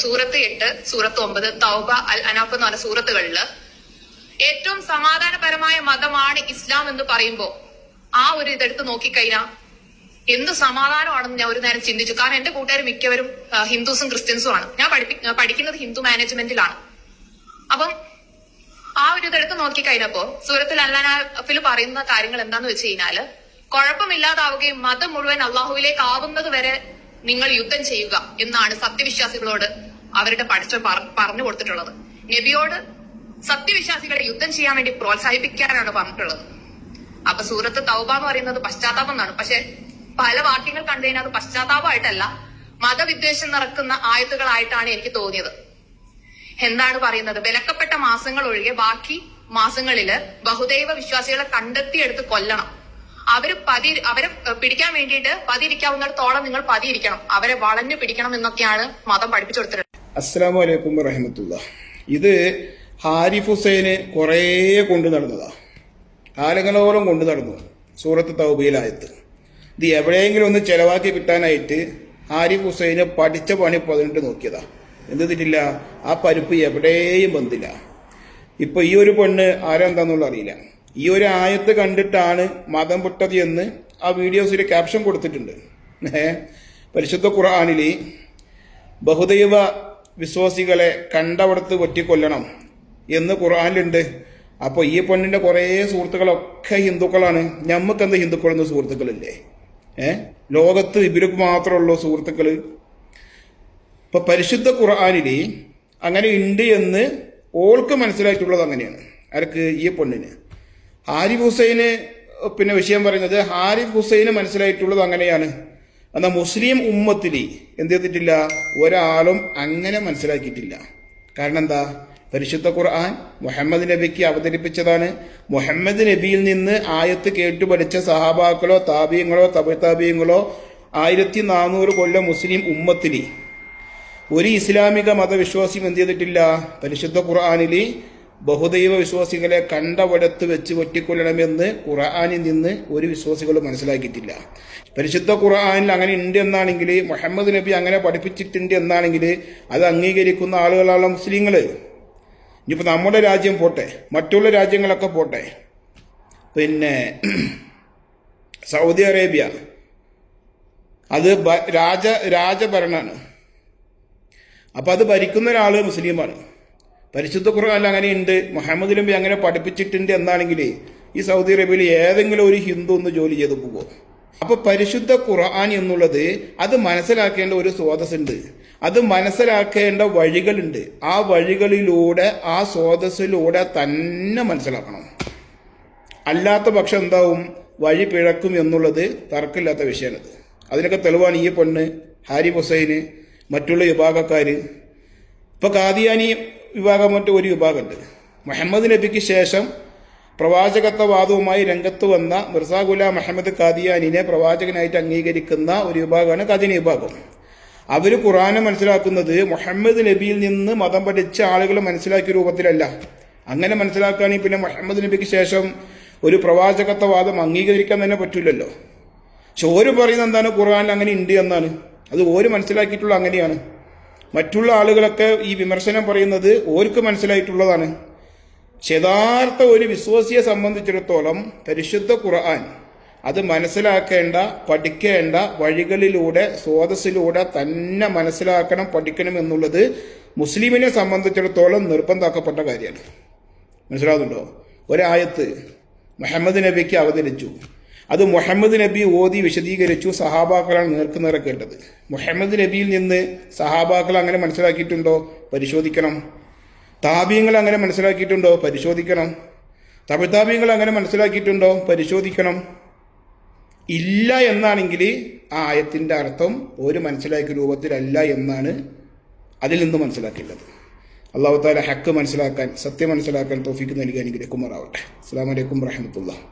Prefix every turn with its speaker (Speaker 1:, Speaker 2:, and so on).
Speaker 1: സൂറത്ത് 8, സൂറത്ത് 9, തൗബ, അൽ അനാഫ് എന്ന് പറഞ്ഞ സൂറത്തുകളില് ഏറ്റവും സമാധാനപരമായ മതമാണ് ഇസ്ലാം എന്ന് പറയുമ്പോ ആ ഒരു ഇതെടുത്ത് നോക്കിക്കഴിഞ്ഞാൽ എന്ത് സമാധാനമാണെന്ന് ഞാൻ ഒരു നേരം ചിന്തിച്ചു. കാരണം എന്റെ കൂട്ടുകാർ മിക്കവരും ഹിന്ദുസും ക്രിസ്ത്യൻസും ആണ്. ഞാൻ പഠിക്കുന്നത് ഹിന്ദു മാനേജ്മെന്റിലാണ്. അപ്പം ആ ഒരു ഇതെടുത്ത് നോക്കിക്കഴിഞ്ഞപ്പോ സൂറത്തുൽ അൽ അനാഫിൽ പറയുന്ന കാര്യങ്ങൾ എന്താന്ന് വെച്ച് കഴിഞ്ഞാല് കുഴപ്പമില്ലാതാവുകയും മതം മുഴുവൻ അള്ളാഹുവിലേക്ക് ആവുന്നത് വരെ നിങ്ങൾ യുദ്ധം ചെയ്യുക എന്നാണ് സത്യവിശ്വാസികളോട് അവരുടെ പഠിച്ചവൻ പറഞ്ഞു കൊടുത്തിട്ടുള്ളത്. നബിയോട് സത്യവിശ്വാസികളെ യുദ്ധം ചെയ്യാൻ വേണ്ടി പ്രോത്സാഹിപ്പിക്കാനാണ് പറഞ്ഞിട്ടുള്ളത്. അപ്പൊ സൂറത്ത് തൗബ എന്ന് പറയുന്നത് പശ്ചാത്താപം എന്നാണ്. പക്ഷെ പല വാക്യങ്ങൾ കണ്ടു കഴിഞ്ഞാൽ അത് പശ്ചാത്താപമായിട്ടല്ല, മതവിദ്വേഷം നിറക്കുന്ന ആയത്തുകളായിട്ടാണ് എനിക്ക് തോന്നിയത്. എന്താണ് പറയുന്നത്? വിലക്കപ്പെട്ട മാസങ്ങൾ ഒഴികെ ബാക്കി മാസങ്ങളില് ബഹുദൈവ വിശ്വാസികളെ കണ്ടെത്തിയെടുത്ത് കൊല്ലണം. അവരെ പിടിക്കാൻ വേണ്ടിയിട്ട് പതിയിരിക്കാവുന്നിടത്തോളം നിങ്ങൾ പതിയിരിക്കണം, അവരെ വളഞ്ഞു പിടിക്കണം എന്നൊക്കെയാണ് മതം പഠിപ്പിച്ചു കൊടുത്തിട്ടുള്ളത്.
Speaker 2: അസ്സലാമു അലൈക്കും വറഹ്മത്തുള്ളാഹി. ഇത് ഹാരിഫ് ഹുസൈന് കുറേ കൊണ്ടു നടന്നതാ, കാലങ്ങളോളം കൊണ്ടു നടന്നു. സൂറത്ത് തൗബയിലായത്ത് ഇത് എവിടെയെങ്കിലും ഒന്ന് ചെലവാക്കി കിട്ടാനായിട്ട് ഹാരിഫ് ഹുസൈന് പഠിച്ച പണി 18 നോക്കിയതാ. എന്ത് തെറ്റില്ല, ആ പരിപ്പ് എവിടെയും വന്നില്ല. ഇപ്പൊ ഈ ഒരു പെണ്ണ് ആരെന്താന്നുള്ള അറിയില്ല. ഈ ഒരു ആയത്ത് കണ്ടിട്ടാണ് മതം വിട്ടത് എന്ന് ആ വീഡിയോസിൽ ക്യാപ്ഷൻ കൊടുത്തിട്ടുണ്ട്. പരിശുദ്ധ ഖുർആനിൽ ബഹുദൈവ വിശ്വാസികളെ കണ്ടവിടത്ത് വെട്ടിക്കൊല്ലണം എന്ന് ഖുർആനിലുണ്ട്. അപ്പോൾ ഈ പെണ്ണിന്റെ കുറേ സുഹൃത്തുക്കളൊക്കെ ഹിന്ദുക്കളാണ്. ഞമ്മക്കെന്ത് ഹിന്ദുക്കളെന്ന് സുഹൃത്തുക്കളില്ലേ? ലോകത്ത് ഇവർക്ക് മാത്രമുള്ളൂ സുഹൃത്തുക്കള്. ഇപ്പൊ പരിശുദ്ധ ഖുർആനിൽ അങ്ങനെ ഉണ്ട് എന്ന് ഓൾക്ക് മനസ്സിലായിട്ടുള്ളത് അങ്ങനെയാണ്. ആർക്ക്? ഈ പെണ്ണിന്. ഹാരിഫ് ഹുസൈന് വിഷയം പറയുന്നത് ഹാരിഫ് ഹുസൈന് മനസ്സിലായിട്ടുള്ളത് അങ്ങനെയാണ്. എന്നാൽ മുസ്ലിം ഉമ്മത്തിൽ എന്ത് ചെയ്തിട്ടില്ല, ഒരാളും അങ്ങനെ മനസ്സിലാക്കിയിട്ടില്ല. കാരണം എന്താ? പരിശുദ്ധ ഖുർആൻ മുഹമ്മദ് നബിക്ക് അവതരിപ്പിച്ചതാണ്. മുഹമ്മദ് നബിയിൽ നിന്ന് ആയത്ത് കേട്ടു പഠിച്ച സഹാബാക്കളോ താബീങ്ങളോ തബിതാബീങ്ങളോ 1400 കൊല്ലം മുസ്ലിം ഉമ്മത്തിൽ ഒരു ഇസ്ലാമിക മതവിശ്വാസിയും എന്ത് ചെയ്തിട്ടില്ല, പരിശുദ്ധ ഖുർആനിൽ ബഹുദൈവ വിശ്വാസികളെ കണ്ടവിടത്ത് വെച്ച് വെട്ടിക്കൊല്ലണമെന്ന് ഖുർആനിൽ നിന്ന് ഒരു വിശ്വാസികളും മനസ്സിലാക്കിയിട്ടില്ല. പരിശുദ്ധ ഖുർആനിൽ അങ്ങനെ ഉണ്ട് എന്നാണെങ്കിൽ, മുഹമ്മദ് നബി അങ്ങനെ പഠിപ്പിച്ചിട്ടുണ്ട് എന്നാണെങ്കിൽ അത് അംഗീകരിക്കുന്ന ആളുകളാണ് മുസ്ലിങ്ങള്. ഇനിയിപ്പോൾ നമ്മുടെ രാജ്യം പോട്ടെ, മറ്റുള്ള രാജ്യങ്ങളൊക്കെ പോട്ടെ, പിന്നെ സൗദി അറേബ്യ അത് രാജഭരണമാണ്. അപ്പൊ അത് ഭരിക്കുന്ന ഒരാള് മുസ്ലിമാണ്. പരിശുദ്ധ ഖുർആനിൽ അങ്ങനെ ഉണ്ട്, മുഹമ്മദ് നബി അങ്ങനെ പഠിപ്പിച്ചിട്ടുണ്ട് എന്നാണെങ്കിൽ ഈ സൗദി അറേബ്യയിൽ ഏതെങ്കിലും ഒരു ഹിന്ദു ഒന്ന് ജോലി ചെയ്തു പോകുമോ? അപ്പൊ പരിശുദ്ധ ഖുർആൻ എന്നുള്ളത് അത് മനസ്സിലാക്കേണ്ട ഒരു സ്രോതസ്സുണ്ട്, അത് മനസ്സിലാക്കേണ്ട വഴികളുണ്ട്. ആ വഴികളിലൂടെ ആ സ്രോതസ്സിലൂടെ തന്നെ മനസ്സിലാക്കണം. അല്ലാത്ത പക്ഷം എന്താവും, വഴി പിഴക്കും എന്നുള്ളത് തർക്കമില്ലാത്ത വിഷയമാണത്. അതിനൊക്കെ തെളിവാണ് ഈ പെണ്ണ്, ഹാരിഫ് ഹുസൈന്, മറ്റുള്ള വിഭാഗക്കാര്. ഇപ്പൊ ഖാദിയാനി വിഭാഗം മറ്റു ഒരു വിഭാഗമുണ്ട്. മുഹമ്മദ് നബിക്ക് ശേഷം പ്രവാചകത്വവാദവുമായി രംഗത്ത് വന്ന മിർസാ ഗുലാം മുഹമ്മദ് ഖാദിയാനിനെ പ്രവാചകനായിട്ട് അംഗീകരിക്കുന്ന ഒരു വിഭാഗമാണ് ഖാദിയാനി വിഭാഗം. അവര് ഖുർആനെ മനസ്സിലാക്കുന്നത് മുഹമ്മദ് നബിയിൽ നിന്ന് മതം പഠിച്ച ആളുകൾ മനസ്സിലാക്കിയ രൂപത്തിലല്ല. അങ്ങനെ മനസ്സിലാക്കുകയാണെങ്കിൽ പിന്നെ മുഹമ്മദ് നബിക്ക് ശേഷം ഒരു പ്രവാചകത്വവാദം അംഗീകരിക്കാൻ തന്നെ പറ്റില്ലല്ലോ. പക്ഷെ ഓര് പറയുന്നത് എന്താണ്, ഖുർആനിൽ അങ്ങനെ ഉണ്ട് എന്നാണ്. അത് ഓര് മനസ്സിലാക്കിയിട്ടുള്ള അങ്ങനെയാണ്. മറ്റുള്ള ആളുകളൊക്കെ ഈ വിമർശനം പറയുന്നത് ഓർക്ക് മനസ്സിലായിട്ടുള്ളതാണ്. യഥാർത്ഥ ഒരു വിശ്വാസിയെ സംബന്ധിച്ചിടത്തോളം പരിശുദ്ധ ഖുർആൻ അത് മനസ്സിലാക്കേണ്ട, പഠിക്കേണ്ട വഴികളിലൂടെ സ്രോതസ്സിലൂടെ തന്നെ മനസ്സിലാക്കണം, പഠിക്കണം എന്നുള്ളത് മുസ്ലിമിനെ സംബന്ധിച്ചിടത്തോളം നിർബന്ധമാക്കപ്പെട്ട കാര്യമാണ്. മനസ്സിലാവുന്നുണ്ടോ? ഒരായത്ത് മുഹമ്മദ് നബിക്ക് അവതരിച്ചു, അത് മുഹമ്മദ് നബി ഓതി വിശദീകരിച്ചു, സഹാബാക്കളാണ് നേർക്കുനേർ കേട്ടത്. മുഹമ്മദ് നബിയിൽ നിന്ന് സഹാബാക്കൾ അങ്ങനെ മനസ്സിലാക്കിയിട്ടുണ്ടോ? പരിശോധിക്കണം. താബീങ്ങൾ അങ്ങനെ മനസ്സിലാക്കിയിട്ടുണ്ടോ? പരിശോധിക്കണം. തബിതാബീങ്ങൾ അങ്ങനെ മനസ്സിലാക്കിയിട്ടുണ്ടോ? പരിശോധിക്കണം. ഇല്ല എന്നാണെങ്കിൽ ആ ആയത്തിന്റെ അർത്ഥം ഒരു മനസ്സിലാക്കിയ രൂപത്തിലല്ല എന്നാണ് അതിൽ നിന്ന് മനസ്സിലാക്കേണ്ടത്. അല്ലാഹു തആല ഹക്ക് മനസ്സിലാക്കാൻ, സത്യം മനസ്സിലാക്കാൻ തൗഫീഖ് നൽകി അനുഗ്രഹിക്കുമാറാവട്ടെ. അസ്സലാമു അലൈക്കും വറഹ്മത്തുള്ളാഹി.